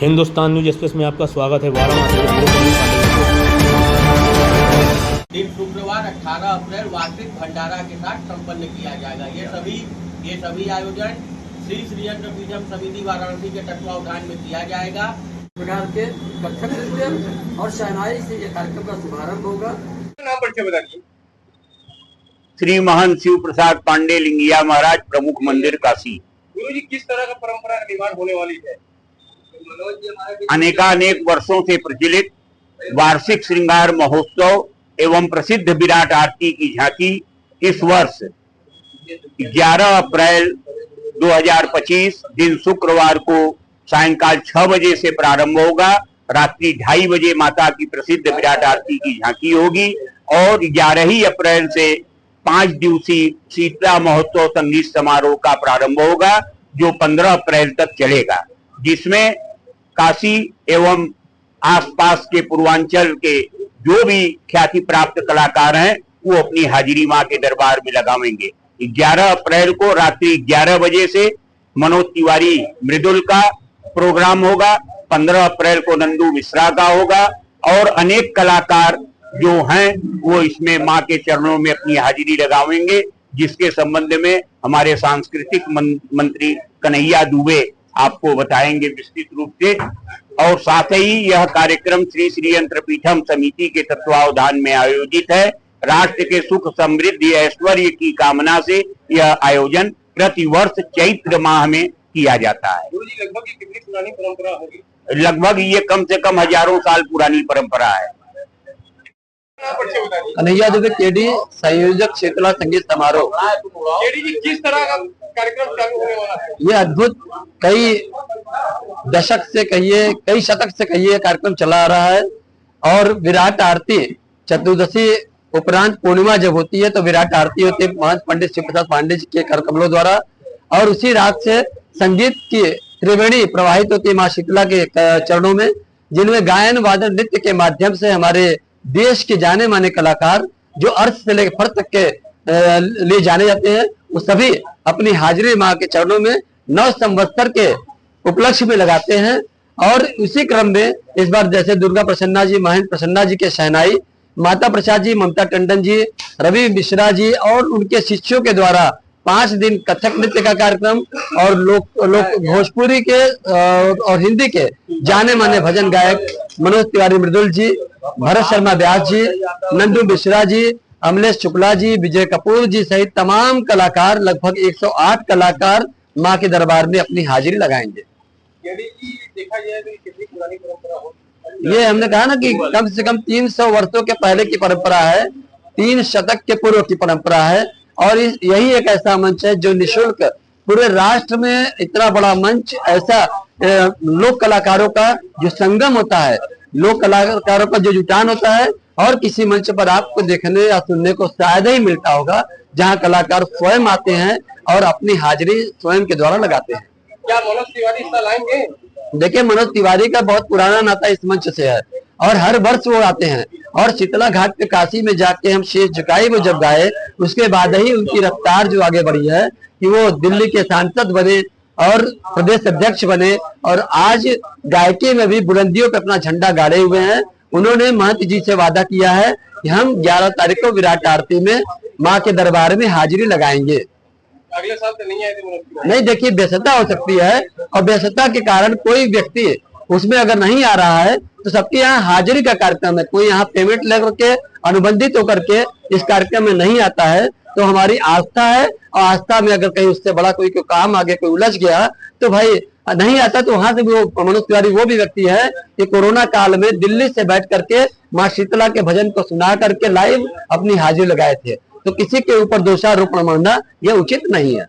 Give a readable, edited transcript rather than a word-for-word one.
Hindustan news express में आपका स्वागत है। वाराणसी दिन शुक्रवार 18 अप्रैल वार्षिक भंडारा के साथ संपन्न किया जाएगा। ये सभी आयोजन श्री श्रीयंत्र पीठम समिति वाराणसी के तत्वावधान में किया जाएगा। प्रकार के कथक नृत्य और शहनाई से यह कार्यक्रम का शुभारंभ होगा। नाम परिचय बताइए। श्री महंत शिव प्रसाद पांडे लिंगिया महाराज प्रमुख मंदिर काशी। गुरु जी, किस तरह का परंपरा का निर्माण होने वाली है? अनेकानेक वर्षों से प्रचलित वार्षिक श्रृंगार महोत्सव एवं प्रसिद्ध विराट आरती की झांकी इस वर्ष 11 अप्रैल 2025 दिन शुक्रवार को सायंकाल 6 बजे से प्रारंभ होगा। रात्रि 2:30 बजे माता की प्रसिद्ध विराट आरती की झांकी होगी और 11 ही अप्रैल से 5 दिवसीय शीतला महोत्सव संगीत समारोह का प्रारंभ होगा, जो 15 अप्रैल तक चलेगा, जिसमें काशी एवं आसपास के पूर्वांचल के जो भी ख्याति प्राप्त कलाकार हैं वो अपनी हाजिरी मां के दरबार में लगावेंगे। 11 अप्रैल को रात्रि 11 बजे से मनोज तिवारी मृदुल का प्रोग्राम होगा। 15 अप्रैल को नंदू मिश्रा का होगा और अनेक कलाकार जो हैं वो इसमें मां के चरणों में अपनी हाजिरी लगावेंगे, जिसके संबंध में हमारे सांस्कृतिक मंत्री कन्हैया दुबे आपको बताएंगे विस्तृत रूप से। और साथ ही यह कार्यक्रम श्री श्रीयंत्र पीठम समिति के तत्वावधान में आयोजित है। राष्ट्र के सुख समृद्धि ऐश्वर्य की कामना से यह आयोजन प्रतिवर्ष चैत्र माह में किया जाता है। लगभग ये कितनी पुरानी परंपरा होगी? लगभग ये कम से कम हजारों साल पुरानी परंपरा है। कन्हैया दुबे केडी संयोजक शीतला संगीत समारोह। केडी जी, किस तरह का कार्यक्रम चालू होने वाला है? ये अद्भुत कई दशक से कहिए, कई शतक से कहिए कार्यक्रम चला आ रहा है। और विराट आरती चतुर्दशी उपरांत पूर्णिमा जब होती है तो विराट आरती होती है महंत पंडित शिव प्रसाद पांडे जी के कर कमलों द्वारा, और उसी रात से संगीत की त्रिवेणी प्रवाहित होती है माँ शीतला के चरणों में, जिनमें गायन वादन नृत्य के माध्यम से हमारे देश के जाने माने कलाकार जो अर्थ से लेकर फर्श तक के लिए जाने जाते हैं, वो सभी अपनी हाजिरी माँ के चरणों में 9 संवत्सर के उपलक्ष्य में लगाते हैं। और उसी क्रम में इस बार जैसे दुर्गा प्रसन्ना जी, महेंद्र प्रसन्ना जी के शहनाई, माता प्रसाद जी, ममता टंडन जी, रवि मिश्रा जी और उनके शिष्यों के द्वारा 5 दिन कथक नृत्य का कार्यक्रम और लोक भोजपुरी के और हिंदी के जाने माने भजन गायक मनोज तिवारी मृदुल जी, भरत शर्मा व्यास जी, नंदू मिश्रा जी, अमलेश शुक्ला जी, विजय कपूर जी सहित तमाम कलाकार, लगभग 108 कलाकार मां के दरबार में अपनी हाजिरी लगाएंगे। देखा जाए तो कितनी पुरानी परंपरा होगी? ये हमने कहा ना कि कम से कम 300 वर्षों के पहले की परंपरा है, 3 शतक के पूर्व की परंपरा है। और यही एक ऐसा मंच है जो निःशुल्क पूरे राष्ट्र में इतना बड़ा मंच, ऐसा लोक कलाकारों का जो संगम होता है, लोक कलाकारों का जो जुटान होता है, और किसी मंच पर आपको देखने या सुनने को शायद ही मिलता होगा, जहां कलाकार स्वयं आते हैं और अपनी हाजिरी स्वयं के द्वारा लगाते हैं। क्या मनोज तिवारी हिस्सा लाएंगे? देखिए, मनोज तिवारी का बहुत पुराना नाता इस मंच से है और हर वर्ष वो आते हैं। और शीतला घाट पे काशी में जाके हम शेष झुकाई वो जब गाए, उसके बाद ही उनकी रफ्तार जो आगे बढ़ी है कि वो दिल्ली के सांसद बने और प्रदेश अध्यक्ष बने, और आज गायकी में भी बुलंदियों पे अपना झंडा गाड़े हुए हैं। उन्होंने महंत जी से वादा किया है कि हम 11 तारीख को विराट आरती में माँ के दरबार में हाजिरी लगाएंगे। अगले साल तो नहीं आए थे? नहीं, देखिए, व्यस्तता हो सकती है और व्यस्तता के कारण कोई व्यक्ति उसमें अगर नहीं आ रहा है तो सबके यहाँ हाजिरी का कार्यक्रम है, कोई यहाँ पेमेंट लेकर के अनुबंधित होकर के इस कार्यक्रम में नहीं आता है। तो हमारी आस्था है, और आस्था में अगर कहीं उससे बड़ा कोई काम आगे कोई उलझ गया तो भाई नहीं आता। तो वहां से वो मनोज तिवारी वो भी व्यक्ति है कि कोरोना काल में दिल्ली से बैठ करके माँ शीतला के भजन को सुना करके लाइव अपनी हाजिरी लगाए थे। तो किसी के ऊपर दोषारोपण मानना यह उचित नहीं है।